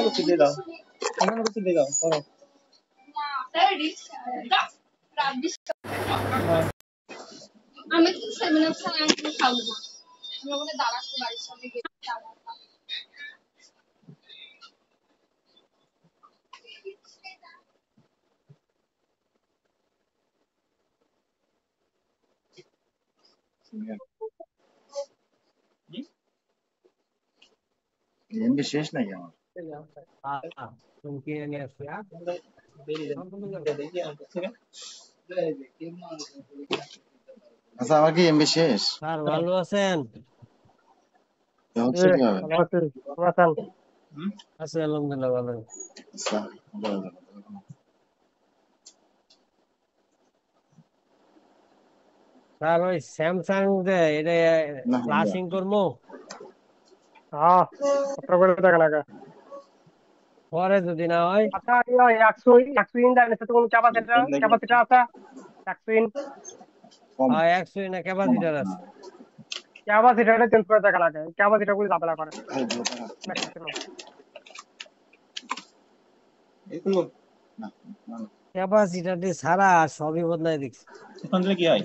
কিছু দিয়ে দাও, অন্যান্য কিছু দিয়ে দাও করো। আমি তো 7 আপ ছাড়া আমি খাবো না। আমি ওখানে দাঁড়াচ্ছি বাড়ির সামনে গিয়ে খাবো। এমবি শেষ নাকি আমার? তুমি কিনে নিয়ে আসবে আচ্ছা, আমার কি এমবি শেষ? স্যার ভালো আছেন? হচ্ছে কিভাবে? আছি আলহামদুলিল্লাহ ভালো। আচ্ছা, বলো, বলো। স্যার ওই স্যামসাং যে এটা না, ফ্লাশিং করবো পরে যদি না হয় কম। 100 না ক্যাপাসিটার আছে। এগুলো না, না, না। ক্যাপাসিটার দিয়ে সারা সবই বদলাই দেখছি। এখন দিলে কি হয়?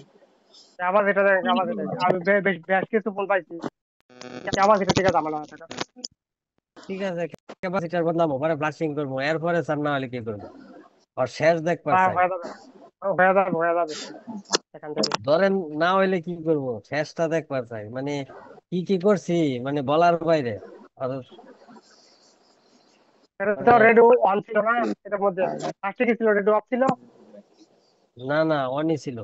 ঠিক আছে ক্যাপাসিটার বদলাবো পরে ফ্লাশিং করবো এরপরে স্যার না হলে কি করবো আর শেষ দেখবার চাই ধরেন না হইলে কি করবো শেষটা দেখবার চাই মানে কি কি করছি মানে বলার বাইরে আর না না অনই ছিল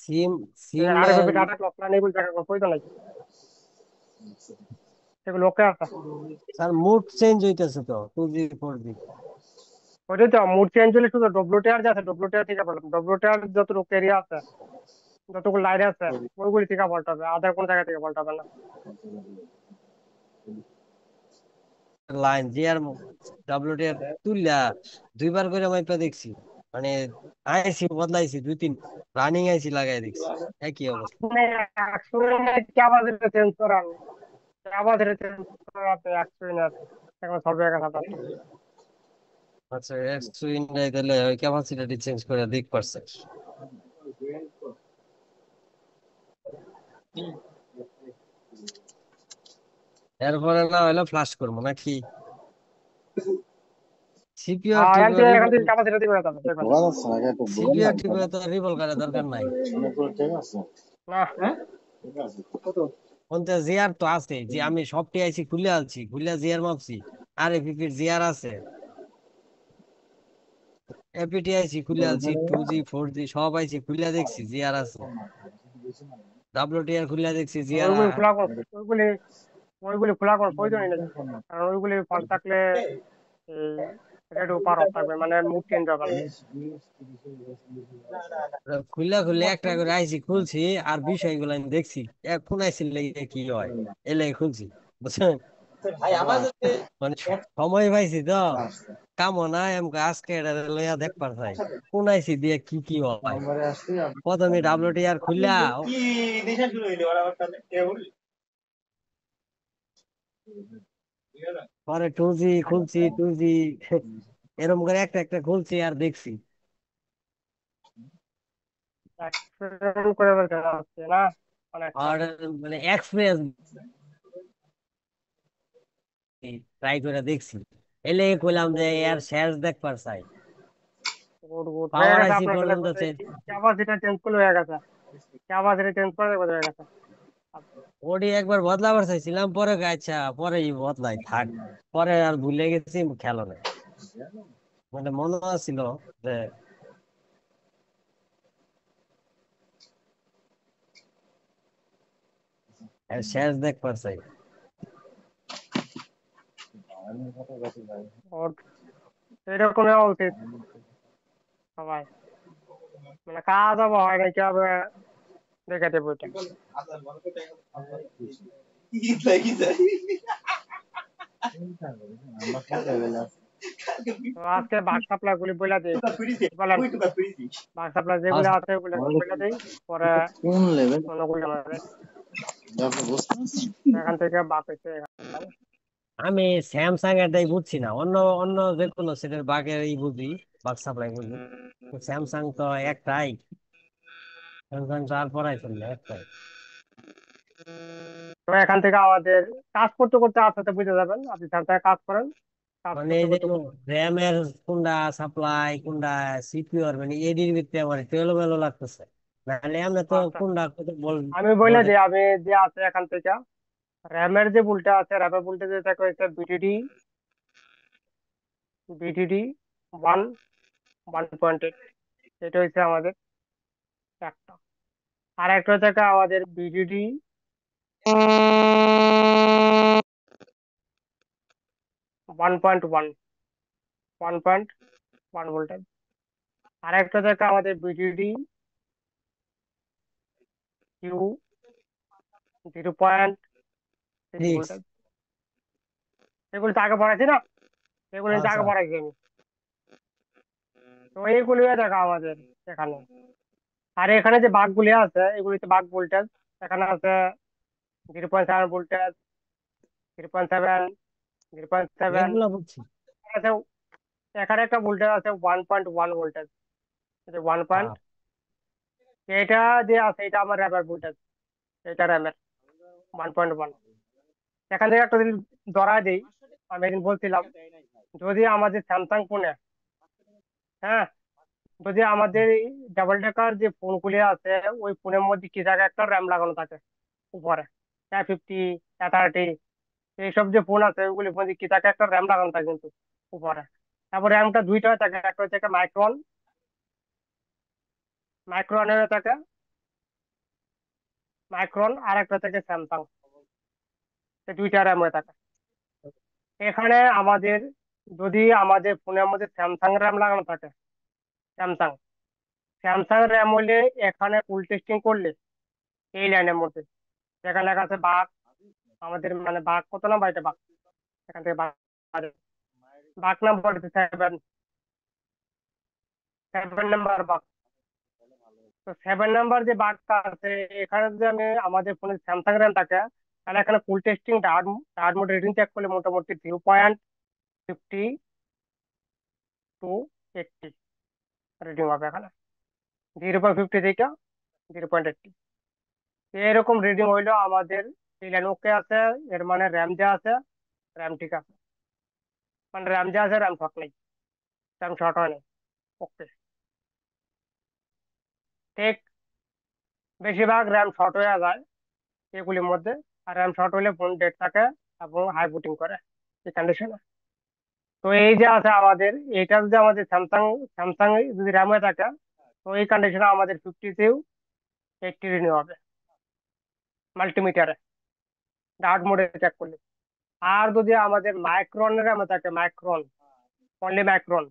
সিম সিম স্যার মুড চেঞ্জ হইতেছে তো 2G 4G লাইন জিআর ডব্লিউটিআর তুললা দুইবার করে মাইপা দেখছি মানে আইসি বদলাইছি 2-3 রানিং আইসি লাগাই দেখছি একই অবস্থা আচ্ছা এক্স ইন্ডাই দিলে ওই ক্যাপাসিটি চেঞ্জ করে দিক পারছে এরপরে না হলে ফ্লাশ করবো নাকি সিপিইউ বোঝা যাচ্ছে না, একটু বুঝুন না। টিপে তো রিভল করার দরকার নাই অনেকগুলো ঠিক আছে। হ্যাঁ ঠিক আছে। কত? কোনটা জিআর তো আছে যে আমি সবটি আইসি খুলে আলছি খুলে জিআর মাপছি আর এপিপির জিআর আছে এপিটি আইসি খুলে আলছি 2G 4G সব আইসি খুলে দেখছি জিআর আছে ডব্লিউটিআর খুলে দেখছি জিআর খুলে খুলে একটা করে আইসি খুলছি আর বিষয়গুলো আমি দেখছি কোন আইসি লেগে কি হয় এলে খুলছি বুঝছেন ভাই আমার মানে সময় পাইছি তো কামো না এমকে আজকে এটা লইয়া দেখবার চাই কোন আইসি দিয়ে কি কি হয় প্রথমে ডব্লিউটিআর খুললা কি দিশা শুরু হইলো আর আমার সাথে কে বলি পরে 2G খুলছি 2G এরকম করে একটা একটা খুলছি আর দেখছি আর মানে এক্সপিরিয়েন্স ট্রাই করে দেখছি এলে কইলাম যে এর শেষ দেখবার চাই পাওয়ার আইসি পর্যন্ত ওডি একবার বদলাবার চাইছিলাম পরে আচ্ছা পরে বদলাই থাক পরে আর ভুলে গেছি খেলো না মানে মনে ছিল যে এর শেষ দেখবার চাই তো আজকে বাক সাপ্লাই গুলি বলে দিই, টুকা ফিরিছে বলেন ওই টুকা ফিরিছে বাক সাপ্লাই যেগুলো আছে ওগুলো বলে দিই, পরে কোন লেভেল অন্যগুলো আমাদের আপনি বুঝতে পারছেন? এখান থেকে বাক হচ্ছে এখানে। আমি স্যামসাং এরটাই বুঝছি না, অন্য অন্য যে কোনো সেটার বাগের বুঝি, বাগ সাপ্লাই বুঝি। স্যামসাং তো একটাই, স্যামসাং তো আর পড়াই চললে একটাই। তো এখান থেকে আমাদের কাজ করতে করতে আস্তে আস্তে বুঝে যাবেন, আপনি সাথে কাজ করেন, কাজ মানে করতে এই যে করতে র্যামের কোনটা সাপ্লাই কোনটা সিপিইউ, মানে এডির ভিতরে আমার একটু এলোমেলো লাগতেছে। নাহলে আমি তো আচ্ছা কোনটা কত আমি বলে ভোল্টেজ। দিই, আমি যে আছে এখান থেকে র্যামের যে বুলটা আছে, র্যামের বুলটা যেটা হচ্ছে বিটিডি 1.8, এটা হচ্ছে আমাদের একটা। আর একটা হচ্ছে আমাদের বিটিডি 1.1, 1.1 ভোল্টেজ। আর একটা হচ্ছে আমাদের বিটিডি কিউ 0.6 সিক্স। ভোল্টেজ। এগুলো তো আগে পড়াইছি না, এগুলো তো আচ্ছা, আগে পড়াইছি আমি। তো এইগুলি দেখা আমাদের এখানে। আর এখানে যে বাঘগুলি আছে এগুলিতে বাঘ ভোল্টেজ এখানে আছে 0.7 ভোল্টেজ, 0.7, 0.7 এগুলা বুঝছি। আছে। এখানে একটা ভোল্টেজ আছে 1.1 ভোল্টেজ, 1 আহ, এটা যে আছে এটা আমার র্যামের ভোল্টেজ, এটা র্যামের 1.1। এখান থেকে একটা জিনিস ধরা দিই, আমি একদিন বলছিলাম, যদি আমাদের স্যামসাং ফোনে, হ্যাঁ, যদি আমাদের ডাবল টেকার যে ফোনগুলি আছে ওই ফোনের মধ্যে কি জায়গায় একটা র্যাম লাগানো থাকে উপরে, A50, A30, এইসব যে ফোন আছে ওইগুলি ফোনে কি থাকে একটা র্যাম লাগানো থাকে কিন্তু উপরে। তারপর র্যামটা দুইটা থাকে, একটা হচ্ছে মাইক্রন, মাইক্রনের থাকে মাইক্রন, আর একটা থেকে স্যামসাং, এই দুইটা র্যাম হয়ে থাকে। এখানে আমাদের যদি আমাদের ফোনের মধ্যে স্যামসাং র্যাম লাগানো থাকে, স্যামসাং স্যামসাং র্যাম হলে এখানে ফুল টেস্টিং করলে এই লাইনের মধ্যে যেখানে লেখা আছে বাঘ, আমাদের মানে বাঘ কত নাম্বার, এটা বাঘ, এখান থেকে বাঘ আছে। বাঘ নাম্বার 7, 7 নাম্বার বাঘ। তো 7 নাম্বার যে বাঘটা আছে, এখানে যদি আমি আমাদের ফোনে স্যামসাং র্যাম থাকে, তাহলে এখানে ফুল টেস্টিং ডার্ট ডার্ট মোড রিডিং চেক করলে মোটামুটি 0.50 to 80 রিডিং হবে এখানে, 0.50 থেকে 0.80 এরকম রিডিং হইলো আমাদের এই লাইন ওকে আছে। এর মানে র্যাম যা আছে, র্যাম ঠিক আছে, মানে র্যাম যা আছে র্যাম শর্ট নেই, র্যাম শর্ট হয় নাই, ওকে ঠিক। বেশিরভাগ র্যাম শর্ট হয়ে যায় এগুলির মধ্যে, আর র্যাম শর্ট হলে ফোন ডেড থাকে এবং হাই বুটিং করে এই কন্ডিশনে। তো এই যে আছে আমাদের, এটা যদি আমাদের স্যামসাং স্যামসাং যদি র্যাম হয়ে থাকে, তো এই কন্ডিশনে আমাদের 50 to 80 রিনিউ হবে মাল্টিমিটারে ডার্ট মোডে চেক করলে। আর যদি আমাদের মাইক্রনের র্যামে থাকে, মাইক্রন, অনলি মাইক্রন,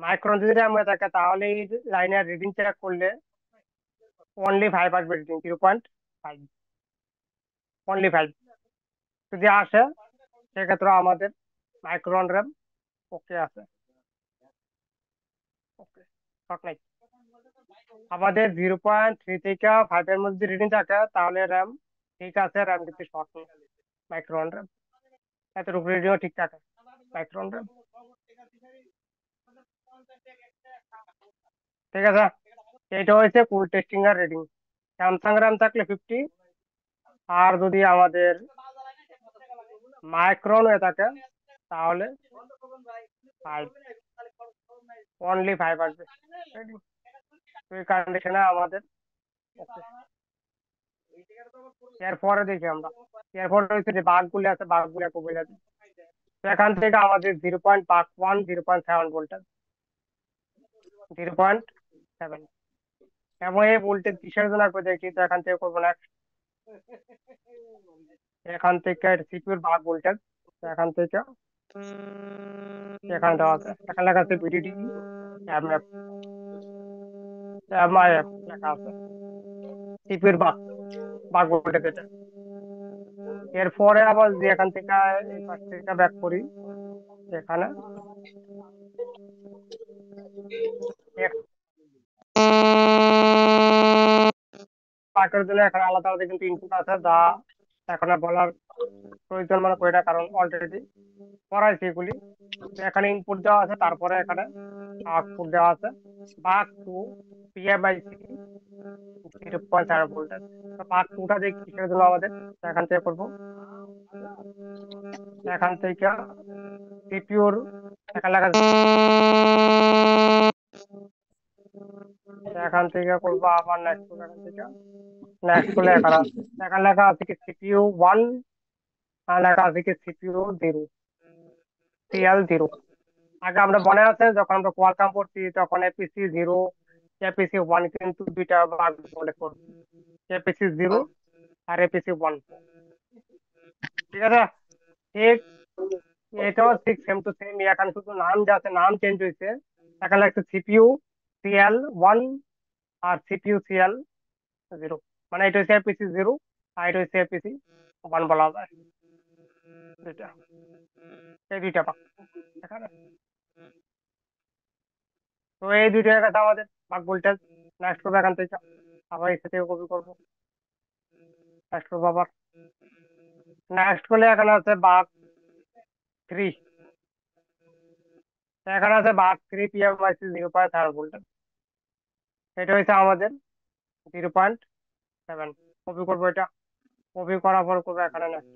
মাইক্রন যদি র্যাম হয়ে থাকে, তাহলে এই লাইনের রিডিং চেক করলে অনলি 5 আসবে রিডিং, 0.5, অনলি 5 যদি আসে, সেক্ষেত্রে আমাদের মাইক্রন র্যাম ওকে আছে, ওকে শর্ট নাই। আমাদের 0.3 থেকে 5 এর মধ্যে রিডিং থাকে, তাহলে র্যাম ঠিক আছে, র্যাম কিন্তু শর্ট নেই, মাইক্রন র্যাম এতটুকু রিডিংও ঠিক থাকে মাইক্রন র্যাম, ঠিক আছে। এটা হয়েছে ফুল টেস্টিং এর রিডিং। স্যামসাং র্যাম থাকলে 50, আর যদি আমাদের মাইক্রন হয়ে থাকে তাহলে 5, অনলি 5 আসবে reading। তো এই কন্ডিশনে আমাদের ওকে। এরপরে দেখি আমরা, এরপরে হচ্ছে যে বাঘগুলি আছে, বাঘগুলি একটু বলে দিই। তো এখান থেকে আমাদের 0.1, 0.7 ভোল্টেজ, 0.7, এবং এই ভোল্টেজ কিসের জন্য করে দেখি, তো এখান থেকে করবো না, এখান থেকে সিকিউর বাঘ ভোল্টেজ, এখান থেকে এখানে দেওয়া আছে, এখানে লেখা আছে বিডিডি এমএফ, লেখা আছে সিকিউর বাঘ, বাঘ ভোল্টেজ এটা। এরপরে আবার যে এখান থেকে এই পাশ থেকে ব্যাক করি এখানে পাকের জন্য এখানে আলাদা আলাদা কিন্তু ইনপুট আছে যা এখন আর বলার প্রয়োজন মনে করি না, কারণ অলরেডি পড়াইছি এগুলি। তো এখানে ইনপুট দেওয়া আছে, তারপরে এখানে আউটপুট দেওয়া আছে। বাক টু পিএমআইসি 0.7 ভোল্টেজ। তো পার্ট টুটা দেখি কিসের জন্য আমাদের, তো এখান থেকে করবো। এখান থেকে সিপিউর এখানে লেখা আছে, এখান থেকে করবো আবার নেক্সট, এখান থেকে নেক্সট করলে এখানে লেখা আছে কি সিপিইউ 1 আর লেখা আছে কি সিপিইউ 0 CL0। আগে আমরা মনে আছে যখন আমরা কোয়ালকাম পড়ছি তখন এপিসি 0 এপিসি 1 কিন্তু দুইটা ভাগ বলে করছি, এপিসি 0 আর এপিসি 1। ঠিক আছে, ঠিক এটাও ঠিক সেম টু সেম। এখানে শুধু নাম যা আছে নাম চেঞ্জ হয়েছে। এখানে একটা CPU CL1 আর CPU CL0, মানে এটা হচ্ছে এপিসি 0 আর এটা হচ্ছে এপিসি 1 বলা যায়। দুইটা, এই দুইটা ভাগ এখানে। তো এই দুইটা কাছে আমাদের ভাগ ভোল্টেজ। নেক্সট করবো এখান থেকে, আবার এখান থেকে কপি করবো, নেক্সট করবো আবার। নেক্সট করলে এখানে আছে ভাগ 3, এখানে আছে ভাগ 3 PMIC 0.7 ভোল্টেজ। এটা হচ্ছে আমাদের 0.7। কপি করবো এটা, কপি করার পর করবো এখানে নেক্সট।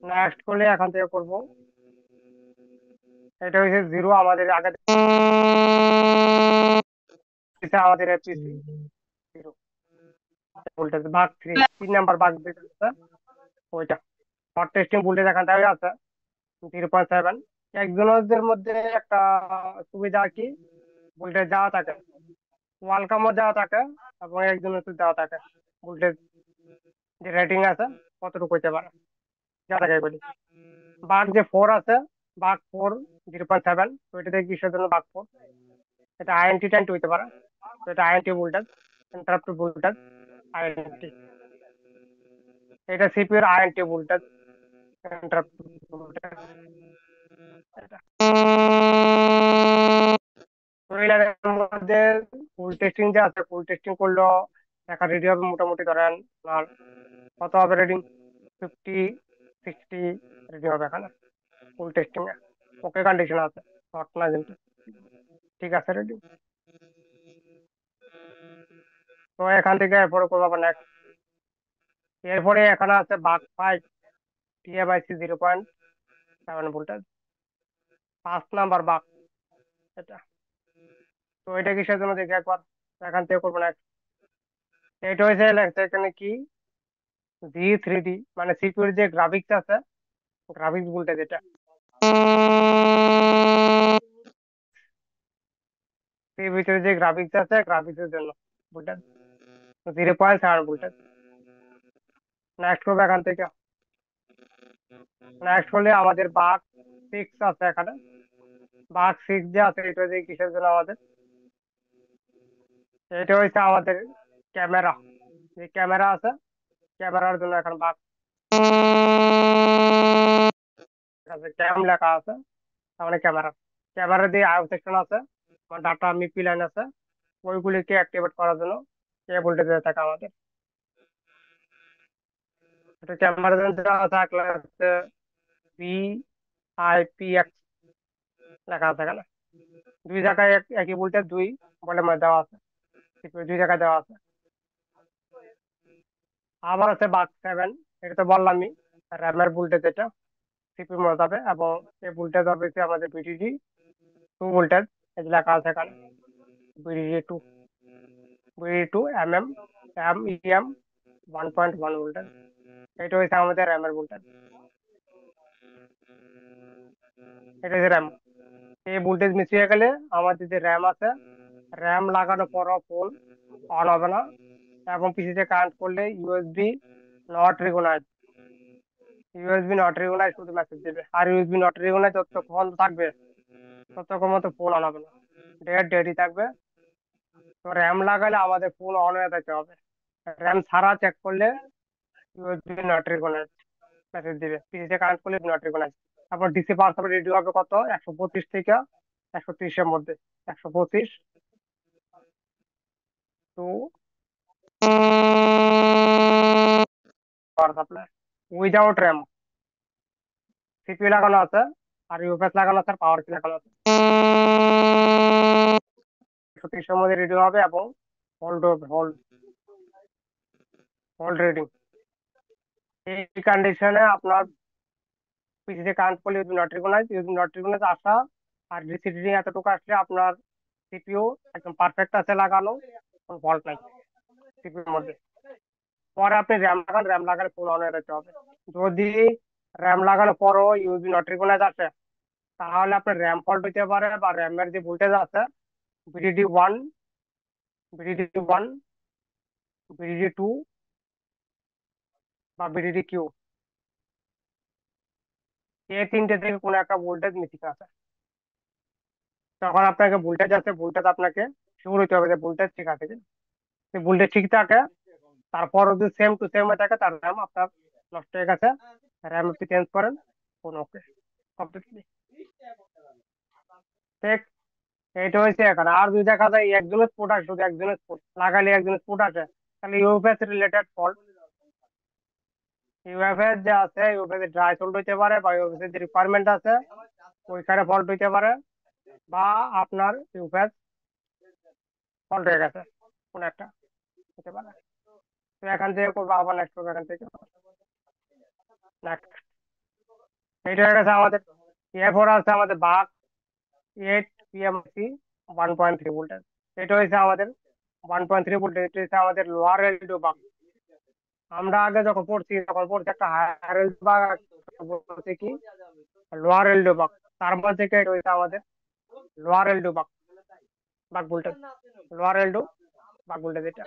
নেক্সট করলে এখান থেকে করবো, এটা হচ্ছে 0 আমাদের আগে দিছে আমাদের এপিসি 0 ভোল্টেজ ভাগ 3 নাম্বার ভাগ যেটা আছে ওইটা। হট টেস্টিং ভোল্টেজ এখান থেকে আছে 0.7। একজনের মধ্যে একটা সুবিধা কি, ভোল্টেজ দেওয়া থাকে, ওয়ালকামও দেওয়া থাকে এবং একজনের দেওয়া থাকে ভোল্টেজ যে রেটিং আছে কতটুকু হইতে পারে যা থাকে বলি। বাঘ যে 4 আছে, বাঘ 4 0.7, তো এটা থেকে কিসের জন্য বাঘ 4, এটা আইএনটি টেন্ট হইতে পারে। তো এটা int voltage, interrupt voltage int. এটা সিপিইউ এর আইএনটি ভোল্টেজ, ইন্টারাপ্ট ভোল্টেজ। এটা তো এই লাইনের মধ্যে ফুল টেস্টিং যে আছে, ফুল টেস্টিং করলেও দেখা রেডি হবে মোটামুটি ধরেন আপনার কত হবে রেডিং, 50-60 রেডি হবে এখানে ফুল টেস্টিং এ। ওকে কন্ডিশন আছে, হট না কিন্তু, ঠিক আছে রেডি। তো এখান থেকে এরপরে করবো আবার নেক্সট। এরপরে এখানে আছে বাক 5 TMIC 0.7 ভোল্টেজ, 5 নাম্বার বাক এটা। তো এটা কিসের জন্য দেখি একবার, এখান থেকে করবো নেক্সট। এটা হয়েছে লেখছে এখানে কি G3D, মানে সিপিইউর যে গ্রাফিক্স আছে, গ্রাফিক্স ভোল্টেজ এটা। এর ভিতরে যে গ্রাফিক্স আছে গ্রাফিক্সের জন্য ভোল্টেজ 0.7 ভোল্টেজ। নেক্সট করবো এখান থেকে, নেক্সট করলে আমাদের বাক 6 আছে এখানে। বাক 6 যে আছে এটা যে কিসের জন্য আমাদের, এটা হচ্ছে আমাদের ক্যামেরা, যে ক্যামেরা আছে ক্যামেরার জন্য এখন বাক আছে, ক্যাম লেখা আছে মানে ক্যামেরা। ক্যামেরা দিয়ে আইও সেকশন আছে, ডাটা মিপি লাইন আছে, ওইগুলিকে অ্যাক্টিভেট করার জন্য এই ভোল্টেজ থাকে আমাদের। এটা ক্যামেরার জন্য থাকলে হচ্ছে VIPX লেখা আছে এখানে। দুই জায়গায় একই ভোল্টেজ, দুই বলে দেওয়া আছে, দুই জায়গায় দেওয়া আছে। আবার আছে বাক 7, এটা তো বললামই র্যামের ভোল্টেজ এটা সিপিইউ মনে যাবে, এবং এই ভোল্টেজ হবে কি আমাদের VDD 2 ভোল্টেজ, এই যে লেখা আছে এখানে VDD 2 MEM 1.1 ভোল্টেজ। এটা হচ্ছে আমাদের র্যামের ভোল্টেজ, এটা হচ্ছে র্যাম। এই ভোল্টেজ মিশিয়ে গেলে আমাদের যে র্যাম আছে, র্যাম লাগানোর পরও ফোন অন হবে না, এবং পিসিতে কানেক্ট করলে নট রিকগনাইজ নট রিকগনাইজ শুধু মেসেজ দেবে। আর নট রিকগনাইজ যতক্ষণ থাকবে ততক্ষণ মতো ফোন অন হবে না, ডেডই থাকবে। তো র্যাম লাগালে আমাদের ফোন অন হয়ে থাকতে হবে, র্যাম ছাড়া চেক করলে ইউএসবি নট রিকগনাইজ মেসেজ দিবে, পিসিতে কানেক্ট করলে নট রিকগনাইজ। তারপর ডিসি পাওয়ার সাপ্লাই রেডি হবে কত 125 থেকে 130 এর মধ্যে, 125 to power supply without RAM. CPU লাগানো আছে আর ইউএফএস লাগানো আছে আর পাওয়ার কি লাগানো আছে। 130 এর মধ্যে রেডি হবে এবং হোল্ড হবে, হোল্ড হোল্ড রেডিং। এই কন্ডিশনে আপনার পিসিতে কানেক্ট করলে ইউএসবি নট রিকগনাইজ আসা আর ডিসি রিডিং এতটুকু আসলে আপনার সিপিইউ একদম পারফেক্ট আছে লাগানো, কোনো ফল্ট নাই সিপিইউর মধ্যে। পরে আপনি র্যাম লাগান, র্যাম লাগালে ফুল অন হয়ে যেতে হবে। যদি র্যাম লাগানোর পরও ইউএসবি নট রিকগনাইজ আসে তাহলে আপনার র্যাম ফল্ট হইতে পারে, বা র্যামের যে ভোল্টেজ আছে VDD1, VDD1, VDD2 বা VDD-Q, এই তিনটে থেকে কোনো একটা ভোল্টেজ মিসিং আছে। তখন আপনাকে ভোল্টেজ আপনাকে শিওর হইতে হবে যে ভোল্টেজ ঠিক আছে কিনা। যদি ভোল্টেজ ঠিক থাকে তারপর যদি সেম টু সেম হয়ে থাকে তার র্যাম আপনার নষ্ট হয়ে গেছে, র্যাম আপনি চেঞ্জ করেন, কোনো ওকে কমপ্লিটলি ঠিক। এইটা হয়েছে এখন। আর যদি দেখা যায় একজনের স্পোর্ট আসে, শুধু একজনের স্পোর্ট লাগালে একজনের স্পোর্ট আসে, তাহলে ইউএফএস রিলেটেড ফল্ট। ইউএফএস যে আছে, ইউএফএস ড্রাই সোল্ড হইতে পারে, বা ইউএফএস যে রিকোয়ারমেন্ট আছে ওইখানে ফল্ট হইতে পারে, বা আপনার ইউএফএস ফল্ট হয়ে গেছে কোন একটা হতে পারে। তো এখান থেকে করবো আবার নেক্সট করবো এখান থেকে নেক্সট। এইটা হয়ে গেছে আমাদের। এরপর আছে আমাদের বাক 8 PMC 1.3 ভোল্টেজ। এটা হয়েছে আমাদের 1.3 ভোল্টেজ, এটা হচ্ছে আমাদের লোয়ার এলডিও বাক। আমরা আগে যখন পড়ছি তখন পড়ছি একটা হায়ার এলডিও বাক, বলছে কি লোয়ার এলডিও বাক। তারপর থেকে এটা হয়েছে আমাদের লোয়ার এলডিও বাক, বাক ভোল্টেজ, লোয়ার এলডিও বাক ভোল্টেজ এটা।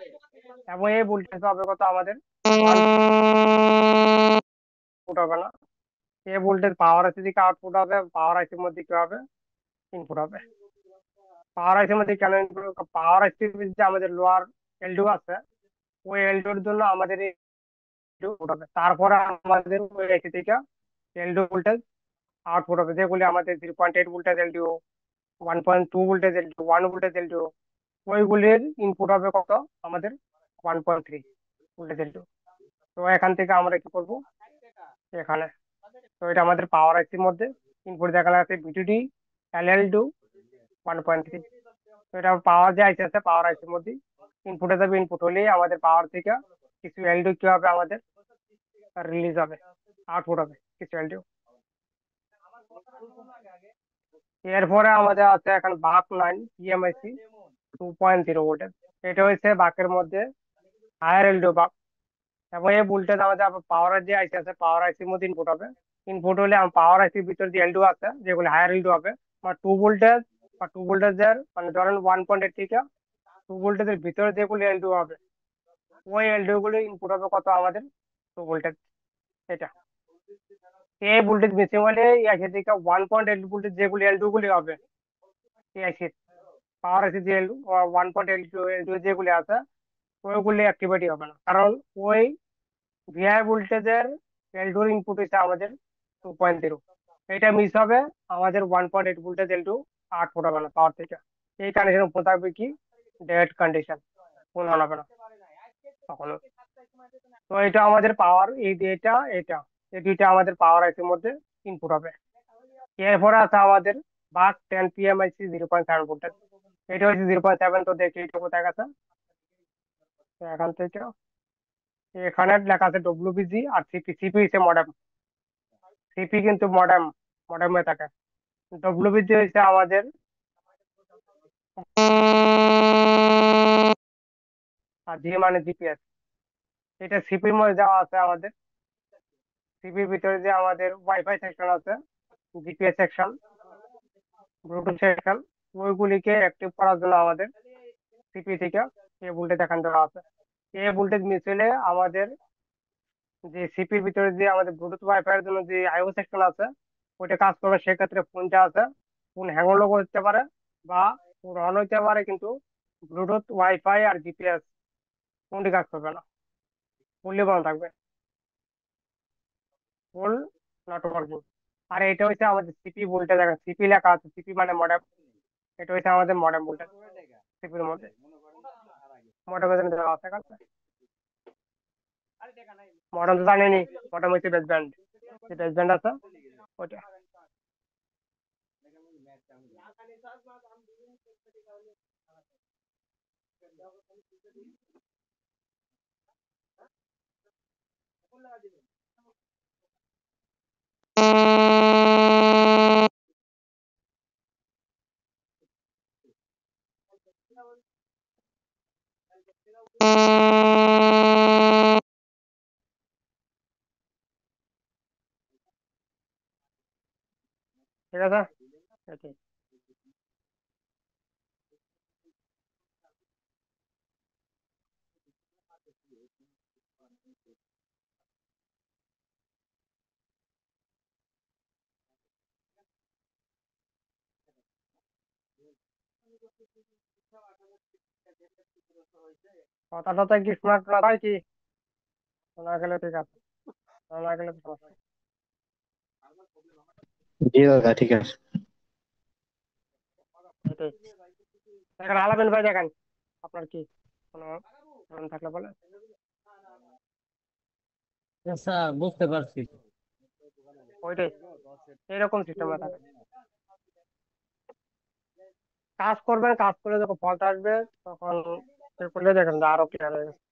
এবং এই ভোল্টেজ হবে কত আমাদের আউটপুট হবে না, এই ভোল্টেজ পাওয়ার আইসি দিকে আউটপুট হবে, পাওয়ার আইসির মধ্যে কি হবে ইনপুট হবে। পাওয়ার আইসির মধ্যে কেন ইনপুট? পাওয়ার আইসির যে আমাদের লোয়ার এলডিও আছে ওই এলডিওর জন্য আমাদের আউটপুট হবে, তারপরে আমাদের ওই আইসি থেকে এলডিও ভোল্টেজ আউটপুট হবে, যেগুলি আমাদের 0.8 voltage LDO, 1.2 voltage LDO, 1 voltage LDO, ওইগুলির ইনপুট হবে কত আমাদের 1.3 ভোল্টেজ এলডিও। তো এখান থেকে আমরা কি করবো এখানে, তো এটা আমাদের পাওয়ার আইসির মধ্যে ইনপুট দেখানো আছে VDD LL2 1.3। তো এটা পাওয়ার যে আইসি আছে পাওয়ার আইসির মধ্যে ইনপুটে যাবে, ইনপুট হলেই আমাদের পাওয়ার থেকে কিছু এলডিও কি হবে আমাদের রিলিজ হবে, আউটপুট হবে কিছু এলডিও। এরপরে আমাদের আছে এখন বাক 9 PMIC 2.0 ভোল্টেজ। এটা হচ্ছে বাকের মধ্যে হায়ার এলডিও বাক। এবং এই ভোল্টেজ আমাদের পাওয়ার যে আইসি আছে পাওয়ার আইসির মধ্যে ইনপুট হবে, ইনপুট হলে পাওয়ার আইসির ভিতরে যে এলডিও আছে যেগুলো হায়ার এলডিও হবে, বা 2 ভোল্টেজ বা 2 ভোল্টেজের মানে ধরেন 1.8 থেকে 2 ভোল্টেজের ভিতরে যেগুলো এলডিও হবে ওই এলডিও গুলো ইনপুট হবে কত আমাদের 2 ভোল্টেজ এটা। এই ভোল্টেজ মিসিং হলে এই আইসি থেকে 1.8 ভোল্টেজ যেগুলো এলডিও গুলি হবে এই আইসি পাওয়ার আইসি যে 1.8 এলডিও যেগুলি আছে ওইগুলি অ্যাক্টিভিটি হবে না, কারণ ওই ভিআই ভোল্টেজের এলডিওর ইনপুট হচ্ছে আমাদের 2.0, এটা মিস হবে আমাদের 1.8 ভোল্টেজ এলডিও আউটপুট হবে না পাওয়ার থেকে। এই কন্ডিশন ফোন থাকবে কি ডেড কন্ডিশন, ফোন অন হবে না কখনো। তো এটা আমাদের পাওয়ার এই এটা এটা এই দুইটা আমাদের পাওয়ার আইসির মধ্যে ইনপুট হবে। এরপরে আছে আমাদের বাক 10 PMIC 0.7 ভোল্টেজ। এটা হচ্ছে 0.7। তো দেখি এটা কোথায় গেছে, তো এখান থেকে এখানে লেখা আছে WBG আর সিপি। সিপি হচ্ছে মডেম, সিপি কিন্তু মডেমে থাকে। WBG হচ্ছে আমাদের আর জি মানে জিপিএস। এটা সিপির মধ্যে দেওয়া আছে আমাদের, সিপির ভিতরে যে আমাদের ওয়াইফাই সেকশন আছে, জিপিএস সেকশন, ব্লুটুথ সেকশন, ওইগুলিকে অ্যাক্টিভ করার জন্য আমাদের সিপি থেকে এই ভোল্টেজ দেখান দেওয়া আছে। এই ভোল্টেজ মিস হলে আমাদের যে সিপির ভিতরে যে আমাদের ব্লুটুথ ওয়াইফাই এর জন্য যে আইও সেকশন আছে ওইটা কাজ করবে। সেক্ষেত্রে ফোনটা আছে ফোন হ্যাং করতে পারে বা ফোন অন হইতে পারে, কিন্তু ব্লুটুথ ওয়াইফাই আর জিপিএস কোনটি কাজ করবে না, ফুললি বন্ধ থাকবে। ফুল নট ওয়ার্কিং। আর এটা হচ্ছে আমাদের সিপি ভোল্টেজ, দেখেন সিপি লেখা আছে, সিপি মানে মডেম। এটা হচ্ছে আমাদের মডেম ভোল্টেজ সিপির মধ্যে, মডেমের জন্য দেওয়া আছে কাছে। মডেম তো জানেনি, মডেম হচ্ছে বেসব্যান্ড, যে বেসব্যান্ড আছে ওইটা। ঠিক আছে, এটাই। কথাটা কি শোনা শোনা যায় কি? শোনা গেলে ঠিক আছে, শোনা না গেলে তো সমস্যা। জি দাদা ঠিক আছে। এটাই। দেখেন আলামিন ভাই, দেখেন আপনার কি কোনো প্রবলেম থাকলে বলেন। স্যার বুঝতে পারছি। ওইটাই, এরকম সিস্টেমে থাকে। কাজ করবেন, কাজ করে যখন ফল্ট আসবে তখন চেক করলে দেখেন যে আরো ক্লিয়ার হয়ে গেছে।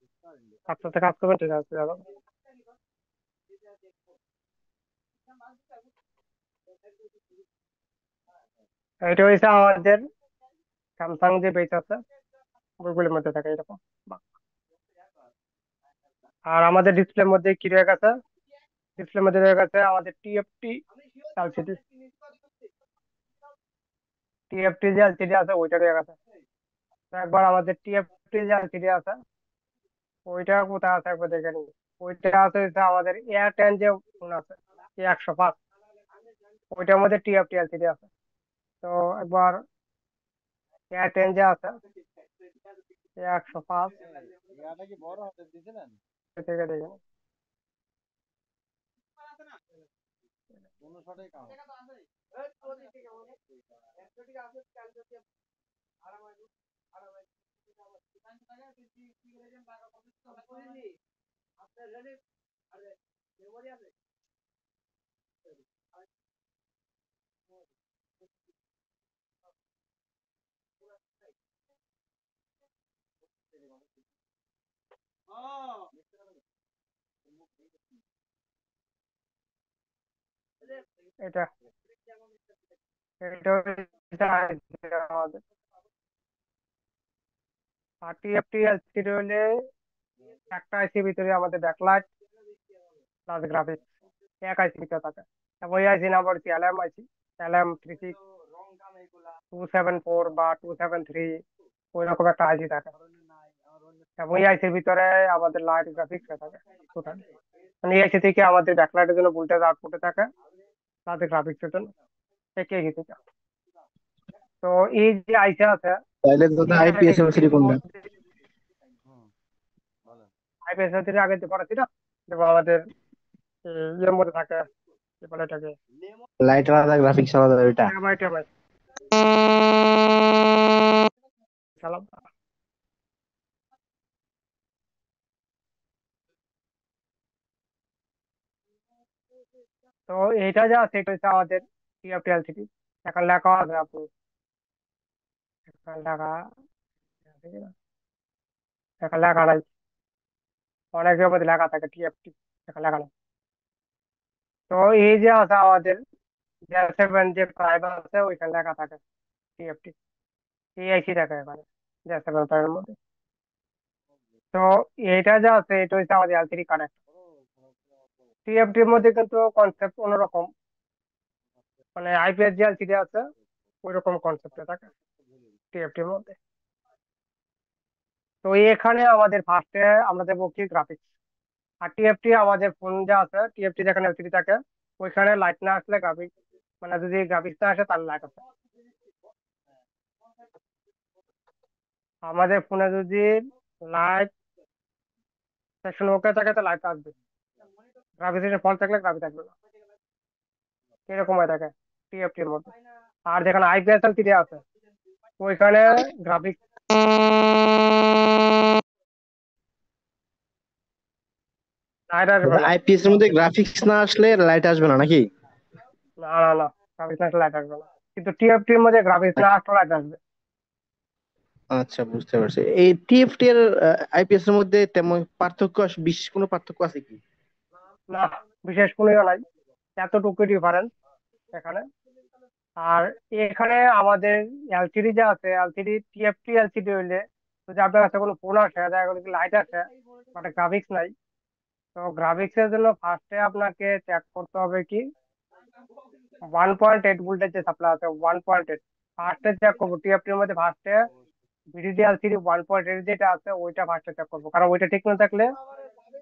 আস্তে আস্তে কাজ করবেন, ঠিক আছে দাদা। এটা হচ্ছে আমাদের স্যামসাং যে বেচ আছে ওইগুলির মধ্যে থাকে এরকম। আর আমাদের ডিসপ্লের মধ্যে কি রয়ে গেছে, ডিসপ্লের মধ্যে রয়ে গেছে আমাদের টিএফটি এলসিডি। টিএফটি যে এলসিডি আছে ওইটা রয়ে গেছে। তো একবার আমাদের টিএফটি যে এলসিডি আছে ওইটা কোথায় আছে একবার দেখে নিন। ওইটা আছে হচ্ছে আমাদের এয়ারটেল যে ফোন আছে, 105, ওইটার মধ্যে টিএফটি এলসিডি আছে। তো একবার এয়ারটেল যে আছে 105 থেকে দেখে নিন। এটা এটা হচ্ছে আমাদের। আর টিএফটি এলসিডি হলে একটা আইসির ভিতরে আমাদের ব্যাকলাইট প্লাস গ্রাফিক্স এক আইসি ভিতরে থাকে। এবং ওই আইসি নাম্বার হচ্ছে এলএম আইসি, LM36274 বা 273, ওই রকম একটা আইসি থাকে। এবং এই আইসির ভিতরে আমাদের লাইট গ্রাফিক্স থাকে টোটাল। মানে এই আইসি থেকে আমাদের ব্যাকলাইটের জন্য ভোল্টেজ আউটপুটে থাকে, তাতে গ্রাফিক্সের জন্য একই আইসি থেকে। তো এই যে আইসি আছে তাহলে দাদা এই আইপিএস এলসিডি আইসির কোনটা? মধ্যে আইপিএস আগে যে করা ছিল, যেমন আমাদের ইয়ের মধ্যে থাকে, কি বলে এটাকে, লাইট আলাদা গ্রাফিক্স আলাদা ওইটা। এমআই টেমআই চালাম। তো এইটা যা আছে এটা হচ্ছে আমাদের টিএফটি এলসিডি। এখন লেখা আছে আপনি, এখন লেখা আছে কিনা? এখন লেখা নাই, অনেকের মধ্যে লেখা থাকে টিএফটি, এখন লেখা নাই। তো এই যে আছে আমাদের J7 যে প্রাইম আছে ওইখানে লেখা থাকে টিএফটি, টিআইসি থাকে এখানে J7 প্রাইমের মধ্যে। তো এটা যা আছে এটা হচ্ছে আমাদের এলসিডি কানেক্ট। টিএফটির মধ্যে কিন্তু কনসেপ্ট অন্যরকম, মানে আইপিএস যে এলসিডি আছে ওই রকম কনসেপ্টে থাকে টিএফটির মধ্যে। তো এখানে আমাদের ফার্স্টে আমরা দেবো কি গ্রাফিক্স। আর টিএফটি আমাদের ফোন যা আছে টিএফটি যেখানে এলসিডি থাকে ওইখানে লাইট না আসলে গ্রাফিক্স, মানে যদি গ্রাফিক্স না আসে তাহলে লাইট আসে। আমাদের ফোনে যদি লাইট সেকশন ওকে থাকে তো লাইট আসবে। গ্রাফিক্স ফল্ট থাকলে গ্রাফিক থাকবে না, এরকম হয়ে থাকে টিএফটি এর মধ্যে। আর যেখানে আইপিএস এলসিডি আছে ওইখানে গ্রাফিক্স লাইট আসবে না। আইপিএস এর মধ্যে গ্রাফিক্স না আসলে লাইট আসবে না নাকি? না না না, গ্রাফিক্স না আসলে লাইট আসবে না, কিন্তু টিএফটি এর মধ্যে গ্রাফিক্স না আসলে লাইট আসবে। আচ্ছা, বুঝতে পারছি। এই টিএফটি এর আইপিএস এর মধ্যে তেমন বিশেষ কোনো পার্থক্য আছে কি? না, বিশেষ কোনো ইয়ে নাই, এতটুকু ডিফারেন্স এখানে। আর এখানে আমাদের এলসিডি যা আছে, এলসিডি টিএফটি এলসিডি হইলে যদি আপনার কাছে কোনো ফোন আসে দেখা গেলো লাইট আছে বাট গ্রাফিক্স নাই, তো গ্রাফিক্স এর জন্য ফার্স্টে আপনাকে চেক করতে হবে কি 1.8 ভোল্টের যে সাপ্লাই আছে 1.8 ফার্স্টে চেক করবো। টিএফটি এর মধ্যে ফার্স্টে ভিডিডি এলসিডি 1.8 যেটা আছে ওইটা ফার্স্টে চেক করবো, কারণ ওইটা ঠিক না থাকলে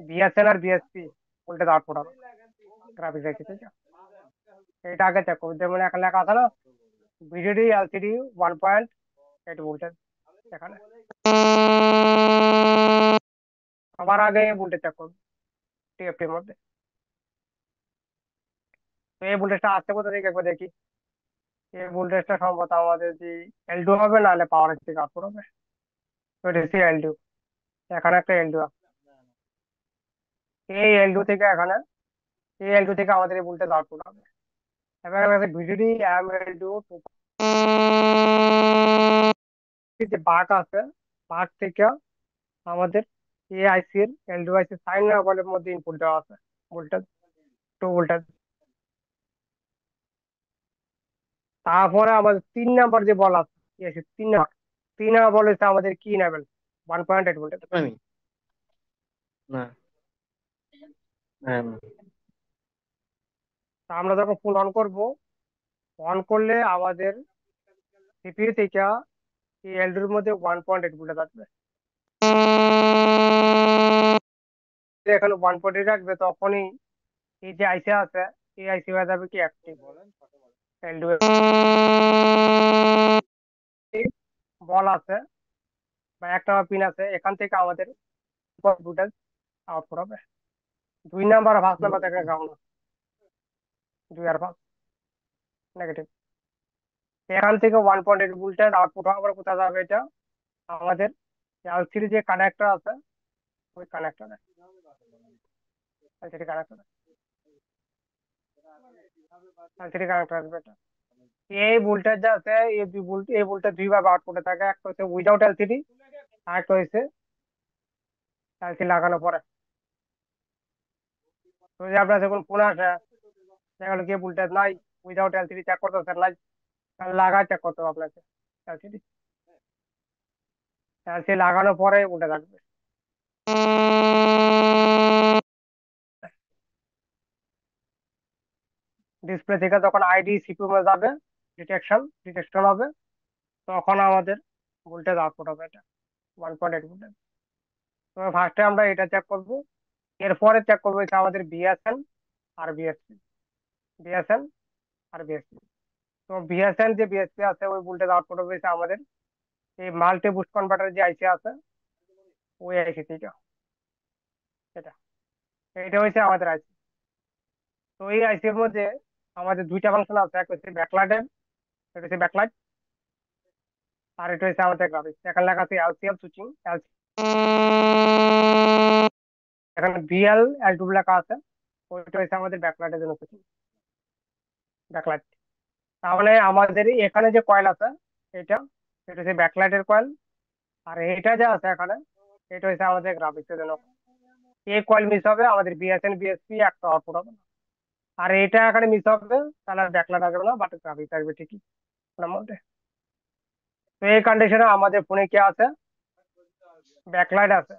বিএসএন আর বিএসপি ভোল্টেজ আউটপুট হবে গ্রাফিক্স এর ক্ষেত্রে। এটা আগে চেক করবো, যেমন এখানে লেখা আছে না ভিডিডি এলসিডি 1.8 ভোল্টেজ, এখানে সবার আগে এই ভোল্টেজ চেক করবো টিএফটি এর মধ্যে। তো এই ভোল্টেজটা আসতে কোথা থেকে একবার দেখি। এই ভোল্টেজটা সম্ভবত আমাদের যে এলডু হবে, নাহলে পাওয়ার থেকে আউটপুট হবে। তো এটা হচ্ছে এলডু, এখানে একটা এলডু আছে, এই এলডু থেকে এখানে এই এলডু থেকে আমাদের এই ভোল্টেজ আউটপুট হবে। এবার আছে ভিডিডি এম এলডু যে বাক আছে, বাক থেকে আমাদের এই আইসির এলডু আইসি সাইন বলের মধ্যে ইনপুট দেওয়া আছে ভোল্টেজ 2 ভোল্টেজ। তারপরে আমাদের 3 নাম্বার যে বল আছে, 3 নাম্বার বল হচ্ছে আমাদের কি লেভেল 1.8 ভোল্টেজ। আমি না, হ্যাঁ, তা আমরা যখন ফুল অন করব, অন করলে আমাদের সিপিইউ থেকে এই এলডির মধ্যে 1.8 ভোল্টেজ আসবে। এখানে 1.8 রাখবে তখনই এই যে আইসি আছে এই আইসি হয়ে যাবে কি অ্যাক্টিভ। এলডি বল আছে বা একটা পিন আছে, এখান থেকে আমাদের ভোল্টেজ আউটপুট হবে। 2 নাম্বার আর 5 নাম্বার থেকে গ্রাউন্ড, 2 আর 5 নেগেটিভ। এখান থেকে 1.8 ভোল্টেজ আউটপুট আবার কোথায় যাবে, এটা আমাদের এলসিডি যে কানেক্টর আছে ওই কানেক্টরে, এলসিডি কানেক্টরে, এলসিডি কানেক্টর আসবে এটা। এই ভোল্টেজ যা আছে এই ভোল্টেজ দুইভাবে আউটপুটে থাকে, একটা হচ্ছে উইদাউট এলসিডি আর একটা হচ্ছে এলসিডি লাগানোর পরে। তো যদি আপনার যখন ফোন আসে দেখা গেলো কি ভোল্টেজ নাই, উইদাউট এলসিডি চেক করতে নাই, তাহলে লাগায় চেক করতে হবে আপনাকে এলসিডি। এলসিডি লাগানোর পরে ভোল্টেজ আসবে। ডিসপ্লে থেকে যখন আইডি সিপিইউ মে যাবে, ডিটেকশন হবে, তখন আমাদের ভোল্টেজ আউটপুট হবে এটা 1.8 ভোল্টেজ। তো ফার্স্টে আমরা এটা চেক করব, এরপরে চেক করবো এটা আমাদের বিএসএন আর বিএসপি, বিএসএন আর বিএসপি। তো বিএসএন যে বিএসপি আছে ওই ভোল্টেজ আউটপুট হবে আমাদের এই মাল্টি বুস্ট কনভার্টার যে আইসি আছে ওই আইসি থেকে। এটা এটা হচ্ছে আমাদের আইসি। তো এই আইসির মধ্যে আমাদের দুইটা ফাংশন আছে, একটা হচ্ছে ব্যাকলাইটের, এটা হচ্ছে ব্যাকলাইট, আর এটা হচ্ছে আমাদের গ্রাফিক্স। এখানে লেখা আছে এলসিএম সুইচিং, এখানে বিএল এল টু লেখা আছে, ওইটা হচ্ছে আমাদের ব্যাকলাইটের জন্য সুইচিং, ব্যাকলাইট। তাহলে আমাদের এখানে যে কয়েল আছে এটা এটা হচ্ছে ব্যাকলাইটের কয়েল, আর এটা যা আছে এখানে এটা হচ্ছে আমাদের গ্রাফিক্সের জন্য। এই কয়েল মিস হবে আমাদের বিএসএন বিএসপি একটা আউটপুট হবে না, আর এটা এখানে মিস হবে তাহলে ব্যাকলাইট আসবে না, বাট গ্রাফিক্স আসবে ঠিকই ওটার মধ্যে। তো এই কন্ডিশনে আমাদের ফোনে কি আছে, ব্যাকলাইট আছে।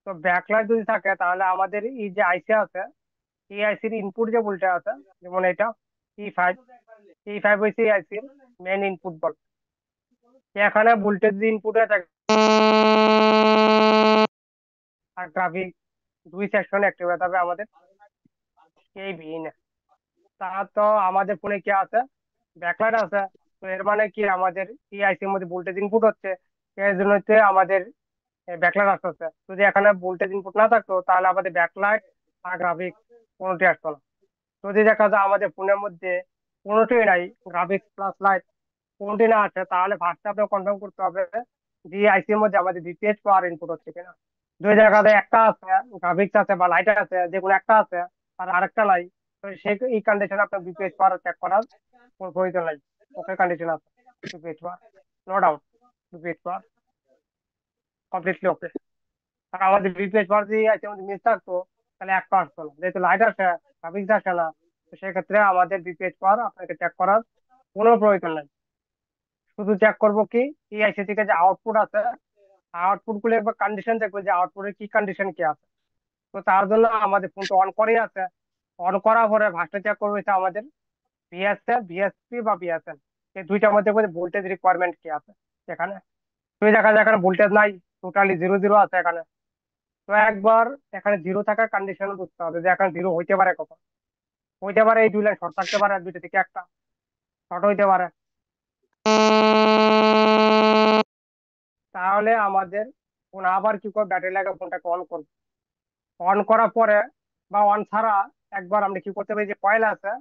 তো ব্যাকলাইট যদি থাকে তাহলে আমাদের এই যে আইসি আছে এই আইসির ইনপুট যে ভোল্টেজ আছে, যেমন এটা E5, E5 হচ্ছে এই আইসির মেন ইনপুট বল। এখানে ভোল্টেজ ইনপুট হয়ে থাকে আর গ্রাফিক দুই সেকশন অ্যাক্টিভ হতে হবে আমাদের এই ভিনে। তা তো আমাদের ফোনে কি আছে, ব্যাকলাইট আছে, তো এর মানে কি আমাদের এই আইসির মধ্যে ভোল্টেজ ইনপুট হচ্ছে, এর জন্য হচ্ছে আমাদের ব্যাকলাইট আসতেছে। যদি এখানে ভোল্টেজ ইনপুট না থাকতো তাহলে আমাদের ব্যাকলাইট আর গ্রাফিক কোনোটি আসতো না। যদি দেখা যায় আমাদের ফোনের মধ্যে কোনোটাই নাই, গ্রাফিক্স প্লাস লাইট কোনটি না আছে, তাহলে ফার্স্টে আপনাকে কনফার্ম করতে হবে যে আইসির মধ্যে আমাদের বিপিএস পাওয়ার ইনপুট হচ্ছে কিনা। দুই জায়গাতে একটা আছে, গ্রাফিক্স আছে বা লাইট আছে, যে কোনো একটা আছে আর আরেকটা নাই, তো সেই এই কন্ডিশনে আপনার বিপিএস পাওয়ার চেক করার কোনো প্রয়োজন নাই। ওকে কন্ডিশন আছে BPS power, no doubt BPS power completely okay. আর আমাদের বিপিএস পাওয়ার যদি আইসির মধ্যে মিস থাকতো তাহলে একটা আসতো না, যেহেতু লাইট আসে গ্রাফিক্স আসে না, তো সেক্ষেত্রে আমাদের বিপিএস পাওয়ার আপনাকে চেক করার কোনো প্রয়োজন নাই। শুধু চেক করবো কি ইআইসি থেকে যে আউটপুট আছে, আউটপুট গুলো একবার কন্ডিশন দেখবো যে আউটপুটের কি কন্ডিশন কি আছে। তো তার জন্য আমাদের ফোনটা অন করেই আছে, অন করার পরে ভাষা চেক করবো যে আমাদের ভিএসএ ভিএসপি বা বিএসএল এই দুইটার মধ্যে ভোল্টেজ রিকোয়ারমেন্ট কি আছে এখানে। তুমি দেখা যায় এখানে ভোল্টেজ নাই, টোটালি জিরো জিরো আছে এখানে। তো একবার এখানে জিরো থাকার কন্ডিশন বুঝতে হবে যে এখানে জিরো হইতে পারে কখন। হইতে পারে এই দুই লাইন শর্ট থাকতে পারে, দুইটা থেকে একটা শর্ট হইতে পারে। তাহলে আমাদের ফোন আবার কি করে ব্যাটারি লাগে ফোনটাকে অন করবো। অন করার পরে বা অন ছাড়া একবার আমরা কি করতে পারি, যে কয়েল আছে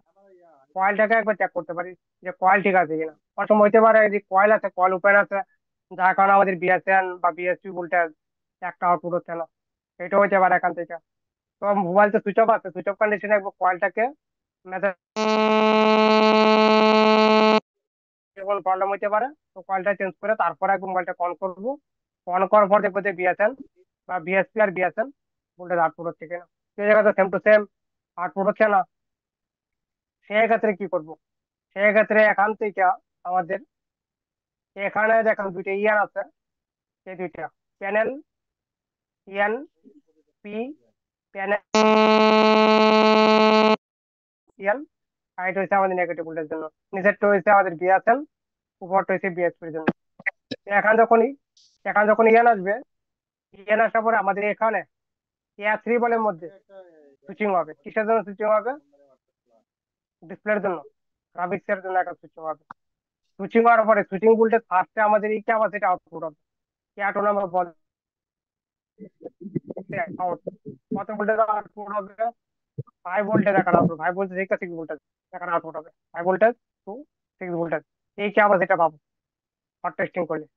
কয়েলটাকে একবার চেক করতে পারি যে কয়েল ঠিক আছে কিনা। অনেক সময় হইতে পারে যে কয়েল আছে, কয়েল ওপেন আছে, যার কারণে আমাদের বিএসএন বা বিএসপি ভোল্টেজ একটা আউটপুট হচ্ছে না, এটা হইতে পারে এখান থেকে। তো মোবাইল তো সুইচ অফ আছে, সুইচ অফ কন্ডিশনে একবার কয়েলটাকে মেসেজ কোনো প্রবলেম হইতে পারে, তো কয়েলটা চেঞ্জ করে তারপরে একবার মোবাইলটা অন করবো। অন করার পর দেখবো যে বিএসএন বা বিএসপি আর বিএসএন ভোল্টেজ আউটপুট হচ্ছে কিনা। সেই জায়গাতে সেম টু সেম আউটপুট হচ্ছে না, সেক্ষেত্রে কি করব। সেক্ষেত্রে এখান থেকে আমাদের এখানে দেখেন দুইটা ইয়ান আছে, এই দুইটা প্যানেল ইয়ান পি প্যানেল ইয়ান, আর এটা হচ্ছে আমাদের নেগেটিভ ভোল্টের জন্য, নিচেরটা হচ্ছে আমাদের বিএসএল, উপরটা হচ্ছে বিএসপির জন্য। তো এখন যখন ইয়ান আসবে, ইয়ান আসার পরে আমাদের এখানে এয়ার থ্রি বলের মধ্যে সুইচিং হবে। কিসের জন্য সুইচিং হবে? ডিসপ্লের জন্য, গ্রাফিক্স এর জন্য একটা সুইচিং হবে। সুইচিং হওয়ার পরে সুইচিং ভোল্টেজ ফার্স্টে আমাদের এই ক্যাপাসিটি আউটপুট হবে, ক্যাটোন আমরা বল আউট কত ভোল্টেজ আউটপুট হবে, 5 ভোল্টেজ এখানে আউটপুট, 5 ভোল্টেজ থেকে 6 ভোল্টেজ এখানে আউটপুট হবে, 5 ভোল্টেজ টু 6 ভোল্টেজ। এই ক্যাপাসিটি পাবো হট টেস্টিং করলে।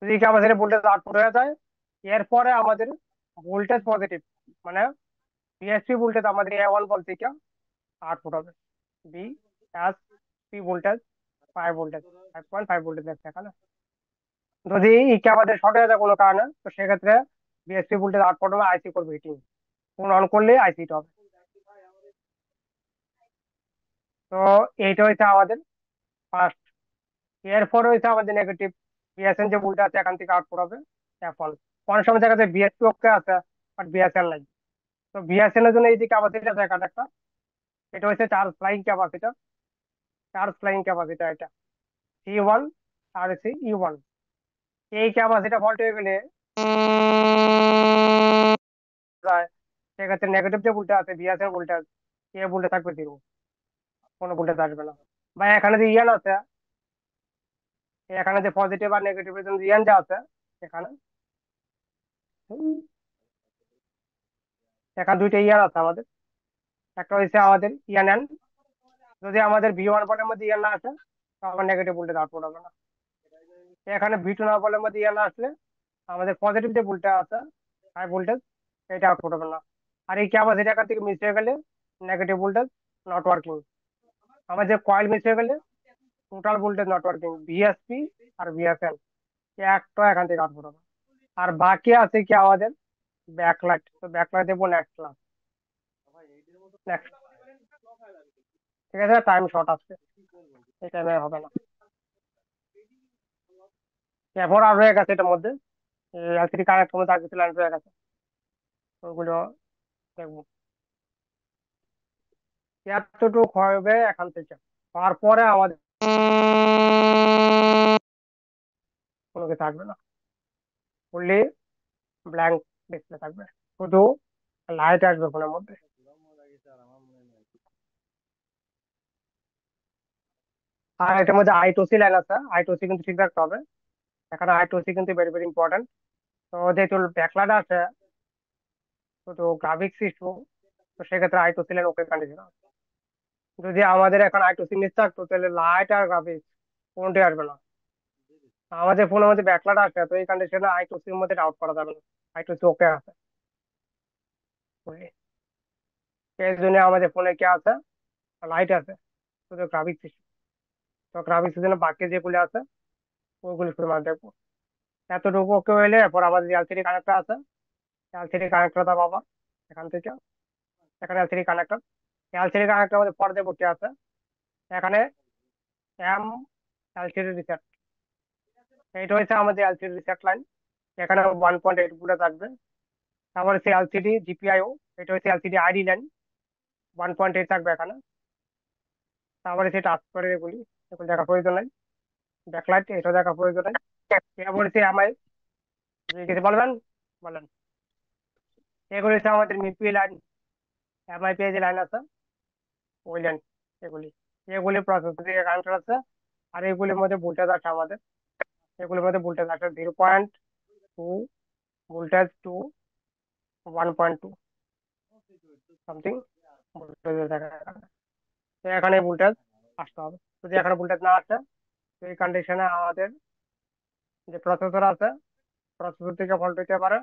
যদি এই ক্যাপাসিটি ভোল্টেজ আউটপুট হয়ে যায়, এরপরে আমাদের ভোল্টেজ পজিটিভ মানে বিএসপি ভোল্টেজ আমাদের A1 ভোল্ট থেকে আউটপুট হবে, B S P voltage 5 voltage, 5.5 voltage আছে এখানে। যদি এই ক্যাপাসিটি শর্ট হয়ে যায় কোনো কারণে, তো সেক্ষেত্রে বিএসপি ভোল্টেজ আউটপুট হবে, আইসি করবে হিটিং, ফোন অন করলে আইসিটা হবে। তো এইটা হচ্ছে আমাদের ফার্স্ট। এরপরে হচ্ছে আমাদের নেগেটিভ বিএসএন যে ভোল্টেজ আছে এখান থেকে আউটপুট হবে এখন। অনেক সময় দেখা যায় বিএসপি ওকে আছে বাট বিএসএল নাই, তো বিএসএল এর জন্য এই যে ক্যাপাসিটি আছে এখানে একটা, এটা হচ্ছে charge flying capacitor, charge flying capacitor এটা C1 আর হচ্ছে E1। এই ক্যাপাসিটা ফল্ট হয়ে গেলে যায়, সেক্ষেত্রে নেগেটিভ যে ভোল্টেজ আছে বিএসএল ভোল্টেজ, এই ভোল্টেজ থাকবে জিরো, কোনো ভোল্টেজ আসবে না। বা এখানে যে ইয়ান আছে, এখানে যে পজিটিভ আর নেগেটিভ এর জন্য ইয়ান যা আছে এখানে, এখানে দুইটা ইয়ান আছে আমাদের। একটা হচ্ছে আমাদের ইয়ান এন, যদি আমাদের V1 বলের মধ্যে ইয়ান না আসে তো আমার নেগেটিভ ভোল্টেজ আউটপুট হবে না। এখানে V2 না বলের মধ্যে ইয়ান না আসলে আমাদের পজিটিভ যে ভোল্টেজ আছে হাই ভোল্টেজ, এটা আউটপুট হবে না। আর এই ক্যাপাসিটি এখান থেকে মিস হয়ে গেলে নেগেটিভ ভোল্টেজ নট ওয়ার্কিং, আমাদের যে কয়েল মিস হয়ে গেলে total voltage not working, VSP আর ভিএসএল একটা এখান থেকে আউটপুট হবে। আর বাকি আছে কি আমাদের ব্যাকলাইট, তো ব্যাকলাইট দেবো নেক্সট ক্লাস, নেক্সট। ঠিক আছে, টাইম শর্ট আসছে, এই টাইমে হবে না। এরপর আর রয়ে গেছে এটার মধ্যে এলসিডি কানেক্ট করতে আর কিছু লাইন রয়ে গেছে, ওগুলো দেখবো। এতটুকু হবে এখান থেকে, তারপরে আমাদের কোনো কিছু থাকবে না, ফুললি ব্ল্যাঙ্ক ডিসপ্লে থাকবে, শুধু লাইট আসবে ফোনের মধ্যে। আর এটার মধ্যে I2C লাইন আছে, I2C কিন্তু ঠিক রাখতে হবে, এখানে I2C কিন্তু ভেরি ভেরি ইম্পর্টেন্ট। তো যেহেতু ব্যাকলাইট আছে, শুধু গ্রাফিক্স ইস্যু তো সেক্ষেত্রে I2C লাইন ওকে কন্ডিশন। যদি আমাদের এখন I2C মিস থাকতো তাহলে লাইট আর গ্রাফিক্স কোনটাই আসবে না। আমাদের ফোনের মধ্যে ব্যাকলাইট আসে, তো এই কন্ডিশনে I2C এর মধ্যে ডাউট করা যাবে না, I2C ওকে আছে। বুঝলি? এই জন্য আমাদের ফোনে কি আছে, লাইট আছে, শুধু গ্রাফিক্স ইস্যু। তো গ্রাফিক্সের জন্য বাকি যেগুলি আছে ওইগুলি শুধু দেখবো। এতটুকু ওকে হইলে এরপর আমাদের এলসিডি কানেক্টর আছে, এলসিডি কানেক্টরটা পাবা এখান থেকে। এখানে এলসিডি কানেক্টর, এলসিডি কানেক্টর আমাদের পর্দায় ভর্তি আছে। এখানে এম এলসিডি রিসেট, এইটা হচ্ছে আমাদের এলসিডি রিসেট লাইন। এখানে 1.8 ভোল্টে থাকবে। তারপর হচ্ছে এলসিডি জিপিআইও, এটা হচ্ছে এলসিডি আইডি লাইন, 1.8 থাকবে এখানে। তারপরে হচ্ছে টাচ করে এগুলি, এগুলো দেখা প্রয়োজন নাই। ব্যাকলাইট এটা দেখা প্রয়োজন নাই। এরপর হচ্ছে এমআই, কিছু বলবেন, বলেন। এগুলি হচ্ছে আমাদের মিপি লাইন, এমআইপি যে লাইন আছে ওই লাইন, এগুলি এগুলি প্রসেসর থেকে কানেক্টর আছে। আর এগুলির মধ্যে ভোল্টেজ আছে আমাদের, এগুলির মধ্যে ভোল্টেজ আছে 0.2 ভোল্টেজ টু 1.2 সামথিং ভোল্টেজ দেখা এখানে। তো এখানে ভোল্টেজ আসতে হবে। যদি এখানে ভোল্টেজ না আসে তো এই কন্ডিশনে আমাদের যে প্রসেসর আছে, প্রসেসর থেকে ফল্ট হতে পারে,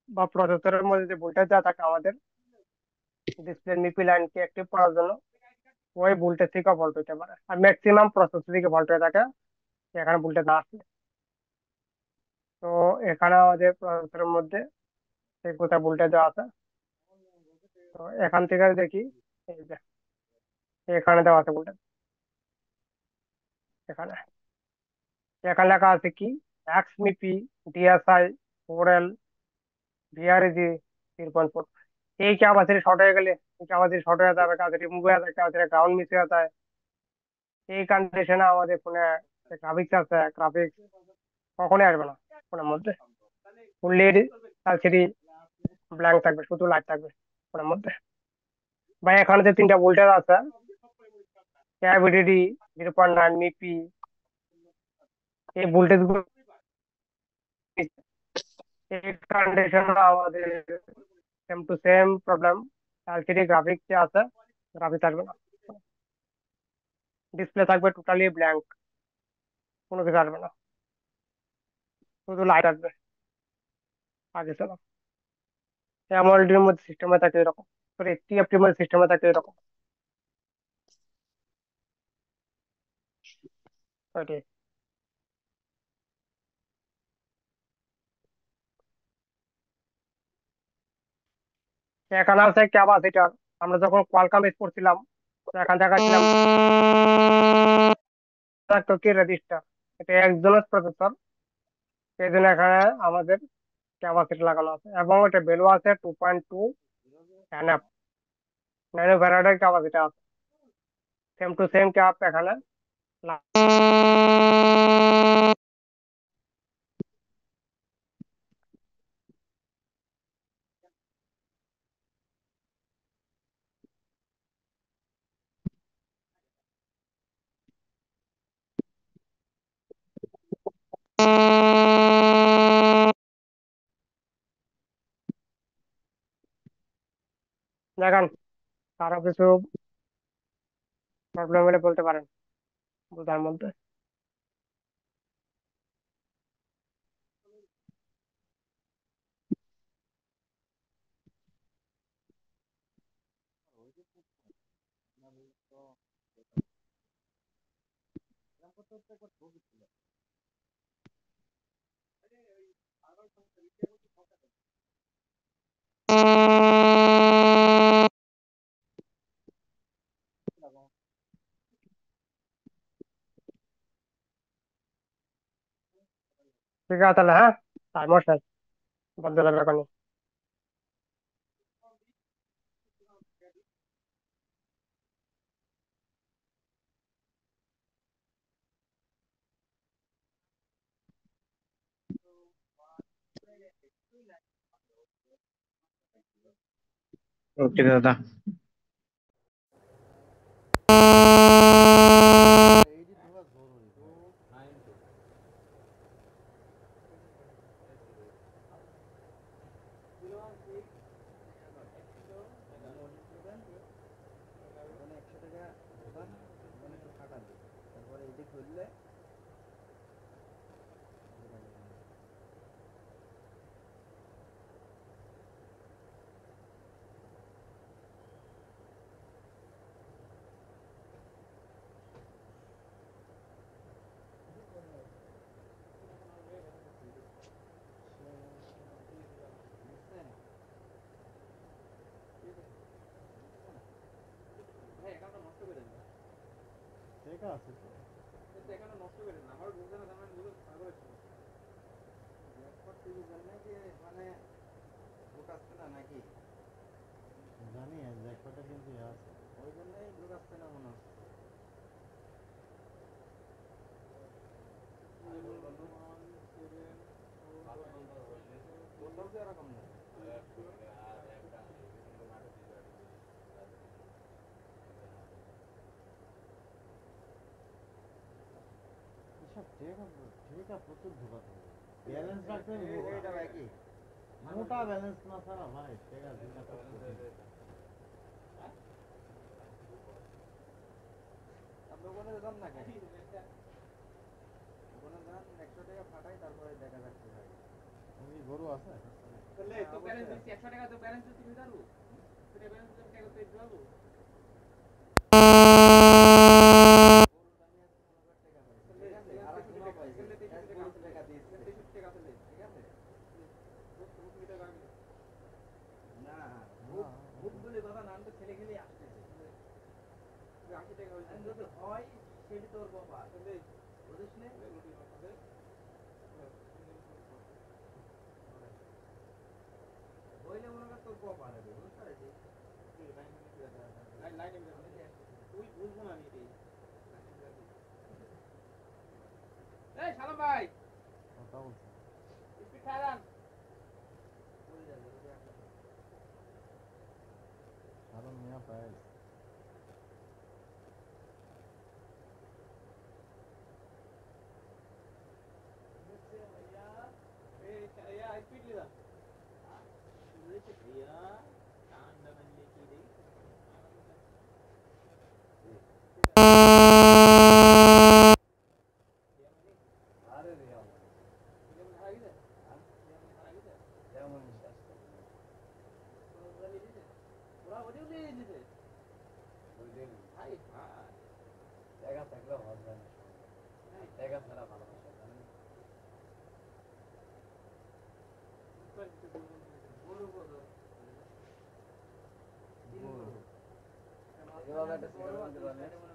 বা প্রসেসরের মধ্যে যে ভোল্টেজ দেওয়া থাকে আমাদের ডিসপ্লে মিপি লাইনকে অ্যাক্টিভ করার জন্য, ওই ভোল্টেজ থেকে ফল্ট হতে পারে। আর ম্যাক্সিমাম প্রসেসর থেকে ফল্ট হয়ে থাকে এখানে ভোল্টেজ না আসলে। তো এখানে আমাদের প্রসেসরের মধ্যে এই কোথায় ভোল্টেজ দেওয়া আছে। তো এখান থেকে দেখি, এই যে এখানে দেওয়া আছে ভোল্টেজ, এখানে এখানে লেখা আছে কি, এক্সমিপি ডিএসআই 4L ভিআরজি 3.4। এই ক্যাপাসিটি শর্ট হয়ে গেলে, এই ক্যাপাসিটি শর্ট হয়ে যাবে, ক্যাপাসিটি মুভ হয়ে যায়, ক্যাপাসিটি গ্রাউন্ড মিস হয়ে যায়। এই কন্ডিশনে আমাদের ফোনে গ্রাফিক্স আছে, গ্রাফিক্স কখনোই আসবে না ফোনের মধ্যে। ফুললি এলসিডি ব্ল্যাঙ্ক থাকবে, শুধু লাইট থাকবে ফোনের মধ্যে। বা এখানে যে তিনটা ভোল্টেজ আছে, ক্যাভিডিডি 0.9 মিপি, এই ভোল্টেজ গুলো এই কন্ডিশনে আমাদের same to same problem. LCD graphics যে আছে, গ্রাফিক্স আসবে না, ডিসপ্লে থাকবে টোটালি ব্ল্যাঙ্ক, কোনো কিছু আসবে না, শুধু লাইট আসবে। আগে চলো, অ্যামোলেড মধ্যে সিস্টেমে থাকে এরকম, সরি টিএফটির মধ্যে সিস্টেমে থাকে এরকম। ওইটাই। এখানে আছে ক্যাপাসিটার। আমরা যখন কোয়ালকম ইউজ করছিলাম তো এখান দেখাচ্ছিলাম তো কি রেজিস্টার, এটা একজনের প্রসেসর, সেই জন্য এখানে আমাদের ক্যাপাসিটি লাগানো আছে। এবং এটা ভ্যালু আছে 2.2 এনএফ, 9 ফ্যারাডের ক্যাপাসিটি আছে। সেম টু সেম ক্যাপ এখানে দেখেন। কারো কিছু প্রবলেম হলে বলতে পারেন বুঝার মধ্যে। ঠিক আছে তাহলে, হ্যাঁ, টাইম শেষ, বন্ধ লাগবে এখন। ওকে দাদা। এভাবে একটা সিগারেট